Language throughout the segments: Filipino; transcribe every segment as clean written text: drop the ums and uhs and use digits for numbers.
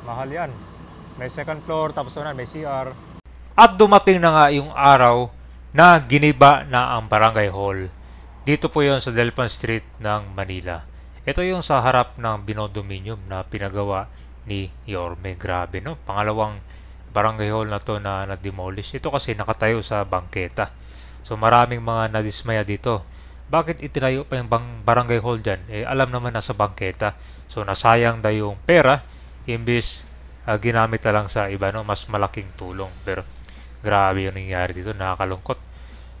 Mahal yan. May second floor, tapos na may CR. At dumating na nga yung araw na giniba na ang Barangay Hall. Dito po yon sa Delpan Street ng Manila. Ito yung sa harap ng Binodominium na pinagawa ni Yorme. Grabe, no? Pangalawang Barangay Hall na to na na-demolish. Ito kasi nakatayo sa bangketa. So maraming mga nadismaya dito. Bakit itinayo pa yung Barangay Hall dyan? Eh alam naman nasa bangketa. So nasayang na yung pera imbis ginamit na lang sa iba, no? Mas malaking tulong. Pero grabe yung nangyari dito. Nakakalungkot.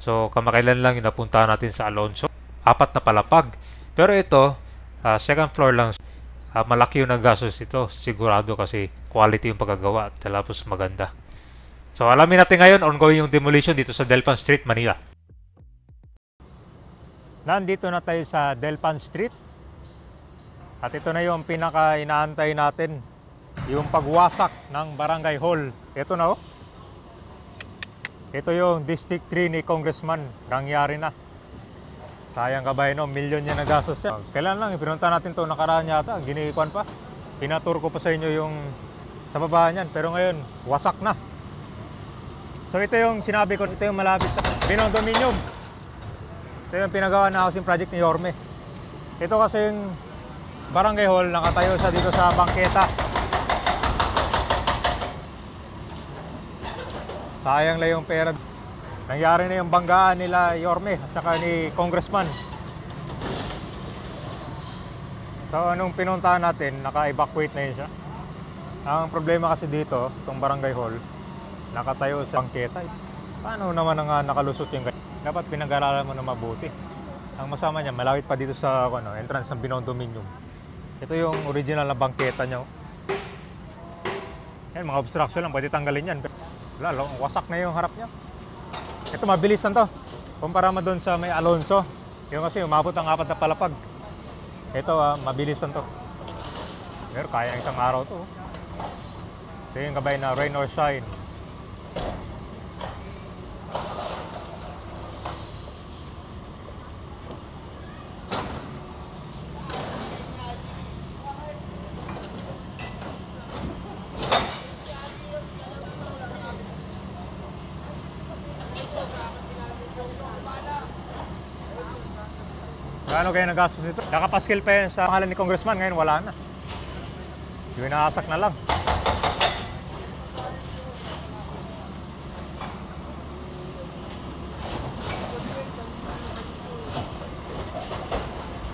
So kamakailan lang yung napuntahan natin sa Alonso. 4 na palapag. Pero ito, second floor lang. Malaki yung nagastos ito. Sigurado kasi quality yung pagkagawa. Tapos maganda. So alamin natin ngayon, ongoing yung demolition dito sa Delpan Street, Manila. Nandito na tayo sa Delpan Street. At ito na yung pinaka-inaantay natin. Yung pagwasak ng Barangay Hall. Ito na, oh. Ito yung District 3 ni Congressman. Nangyari na. Sayang ka ba yun, no? Milyon niya nagastos siya. Kailan lang, pinunta natin to nakaraan yata. Ginikuan pa. Pinatur ko pa sa inyo yung sa baba niyan. Pero ngayon, wasak na. So ito yung sinabi ko, ito yung malapit sa Binodominium. Ito yung pinagawa na housing project ni Yorme. Ito kasing Barangay Hall, nakatayo sa dito sa bangketa. Sayang lang yung pera. Nangyari na yung banggaan nila Yorme at saka ni Congressman. So anong pinuntahan natin, naka-evacuate na yun siya. Ang problema kasi dito, itong Barangay Hall, nakatayo sa bangketa. Paano naman ang nakalusot yung ganyan? Dapat pinag-aralan mo na mabuti. Ang masama niya, malapit pa dito sa entrance ng Binodominium. Ito yung original na bangketa niya. Yan, mga obstruction lang, pwede tanggalin yan. Wala, wasak na yung harap niya. Ito, mabilis lang to. Kumpara mo doon sa may Alonso. Yung kasi umabot ang 4 na palapag. Ito, mabilis lang to. Pero kaya isang araw to. Ito yung gabay na rain or shine. Gaano kayo nagastos nito? Nakapaskil pa yan sa pangalan ni Congressman, ngayon wala na. Yung inaasak na lang.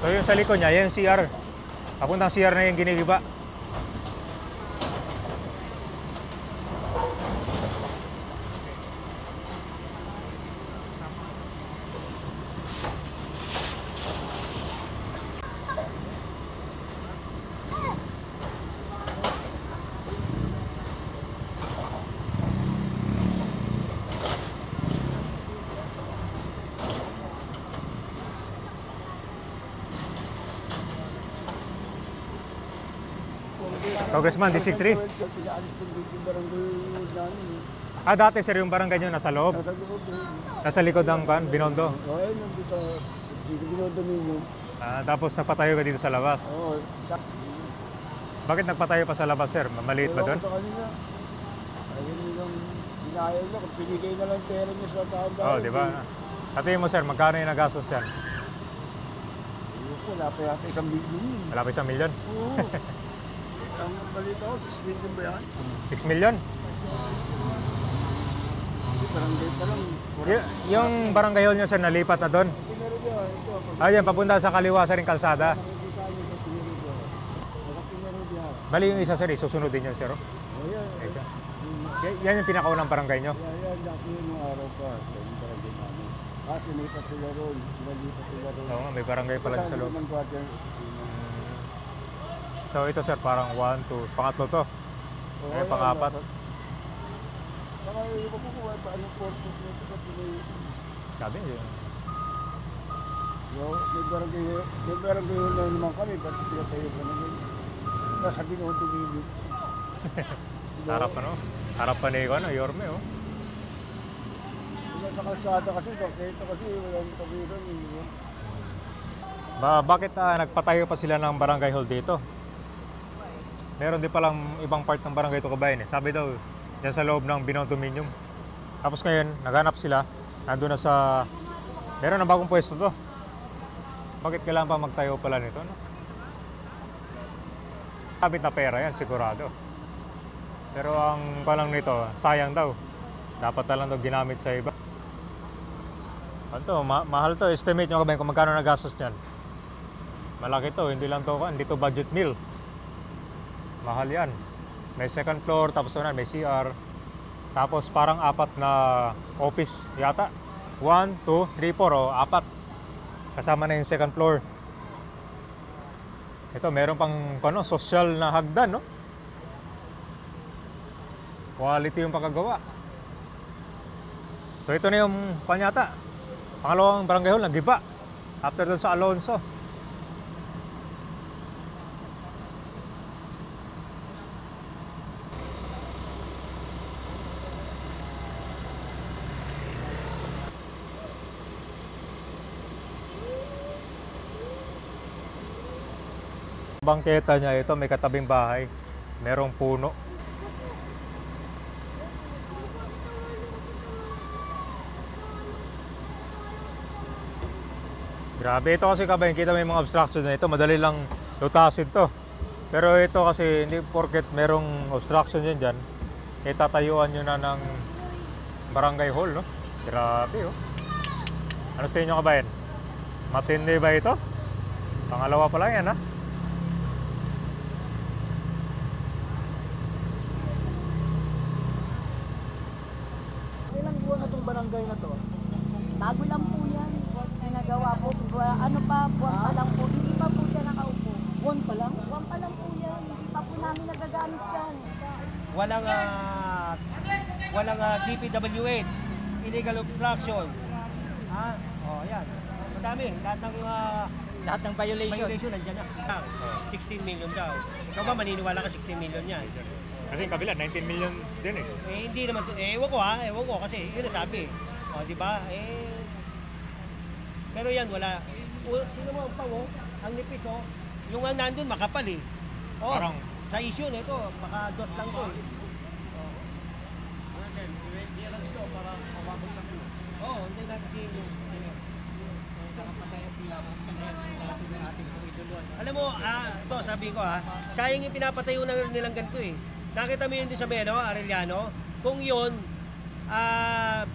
So yung sa likod niya, yan CR. Papuntang CR na yung ginigiba. Congressman, District 3. Dati sir, yung barangay nyo nasa loob? Nasa likod ng Binondo? Oo, nandun sa Binodominium. Tapos nagpatayo ka dito sa labas? Oo. Bakit nagpatayo pa sa labas sir? Maliit ba doon? Sa kanila. Ayun nilang binayad na. Kung pinigay na lang pera niya sa taong dahil. Oo, di ba? Katingin mo sir, magkano yung nagastos yan? Ayun po, wala pa yata 1 milyon. Wala pa 1 milyon? Oo. Ang balita ko, 6 million ba yan? 6 milyon? Kasi barangay pa lang. Yung barangay hall nyo sir, nalipat na doon? Ayan, papunta sa kaliwa sa ring kalsada. Bali yung isa sir, isusunod din yun sir. Yan yung pinakaunang barangay nyo? Yan, dati yung araw pa. Yung barangay namin. Lumipat sila ron. Lipat sila ron. Oo nga, may barangay pala sa loob. Ng guardian. So ito sir, parang 1, 2, pangatlo to. Ay, pang-4. Saka iba po kung anong purpose nito kasi Sabi yun. may barangay na naman kami, ba't pinatayo ka naman? Nasa Binodominium. Harap harap pa ni Yorme oh. Sa kalsada kasi, ito kasi walang tabiran. Bakit nagpatayo pa sila ng barangay hall dito? meron din palang ibang part ng barangay Tukabayan eh. Sabi daw, yan sa loob ng Binodominium. Tapos ngayon, naghanap sila, nandun na sa, meron na bagong pwesto to. Bakit kailangan pa magtayo pala nito, no? Sabit na pera yan, sigurado. Pero ang palang nito, sayang daw. Dapat na lang daw ginamit sa iba. Ano mahal to. Estimate nyo ba kung magkano nagastos niyan? Malaki to, hindi lang to, hindi to budget meal. Mahal yan. May second floor, tapos na may CR. Tapos parang 4 na office yata. 1, 2, 3, 4 o 4. Kasama na yung second floor. Ito, meron pang social na hagdan, no? Quality yung pagkagawa. So ito na yung panyata. Pangalawang barangay hall, nagiba. After dun sa Alonso. Bangketa niya ito, may katabing bahay. Merong puno. Grabe ito kasi kabayan, kita may mga obstruction na ito, madali lang lutasin to. Pero ito kasi hindi porket merong obstruction yan dyan, eh tatayuan nyo na ng barangay hall, no? Grabe, oh. Ano sa inyo kabayan? Matindi ba ito? Pangalawa pa lang yan, ha? Ilang buwan na itong barangay na to? Bago lang po yan. Ginagawa po. Ano pa, buwan pa lang po. Hindi pa po siya nakaupo. Buwan pa lang? Buwan pa lang po yan. Hindi pa po namin nagagamit yan. Walang DPWH, illegal obstruction. Yan. Madami. Lahat ng violation nandiyan na. 16 million daw. Ikaw ba maniniwala ka 16 million yan? Kasi yung kabila, 19 million din eh. Hindi naman. Ewan ko kasi yun nasabi. Di ba? Pero yan, wala. Sino mo ang pango? Ang nipis, yung ang nandun, makapal eh. Parang sa issue nito, baka dos lang to. Hindi natin si alam mo, ito sabi ko sayang yung pinapatayo na nilang ganito eh. Nakita mo yun din sa Arellano, kung yun,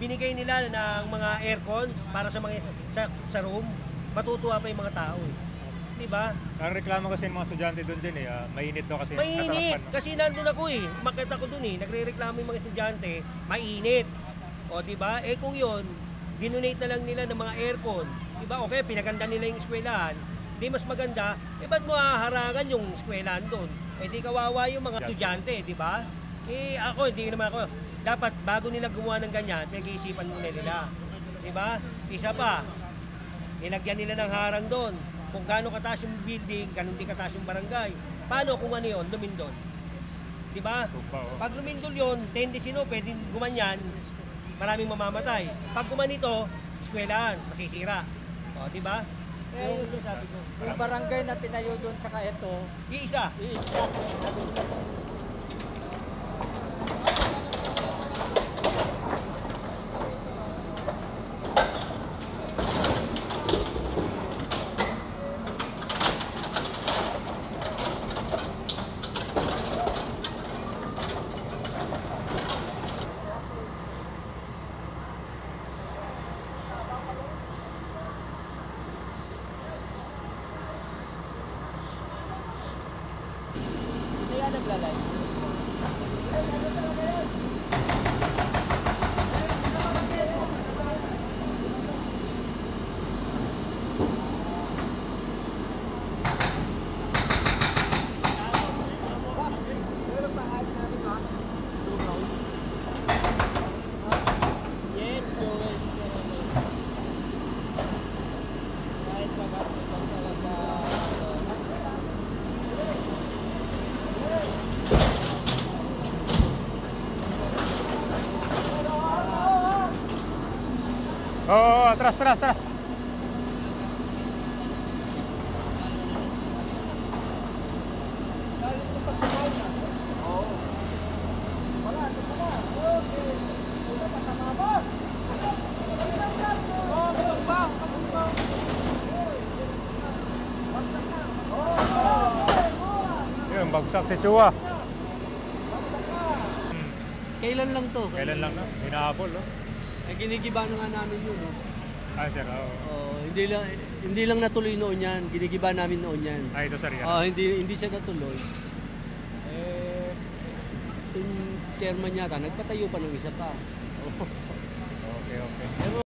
binigay nila ng mga aircon para sa mga sa room, matutuwa pa yung mga tao eh. Diba? reklamo kasi ng mga estudyante doon din eh. Mainit daw kasi. Mainit! Kasi nandun ako eh. Makita ko doon eh. Nagre-reklamo yung mga estudyante, mainit. Diba? Kung yun, dinonate na lang nila ng mga aircon. Diba? Okay, pinaganda nila yung eskwelahan. Di mas maganda, ba't mo haharangan yung eskwelahan doon? Di kawawa yung mga estudyante, diba? Ako, hindi naman ako. Dapat bago nila gumawa ng ganyan, pinag-iisipan muna nila. Diba? Isa pa, nilagyan nila ng harang doon. Kung gaano kataas yung building, gaano din kataas yung barangay. Paano kung ano yun, lumindol? Diba? Pag lumindol yun, tendency pwedeng gumanyan, maraming mamamatay. Pag gumanito, eskwelahan, masisira. Diba? Yun sabi ko. Yung barangay na tinayo doon, tsaka ito, Iisa. kaya naglalay. Yes, Joel. Kahit magkakita talaga. Atras. bagsak si Chua. Kailan lang to? Kailan lang, no? Hinahabol, no? Eh, ginigiba na nga namin yun, no? Ah, sir, oo. Hindi lang natuloy noon yan. Ginigiba namin noon yan. Ah, ito, sir, yan. Hindi siya natuloy. Yung chairman yata, nagpatayo pa ng isa pa. Okay, okay.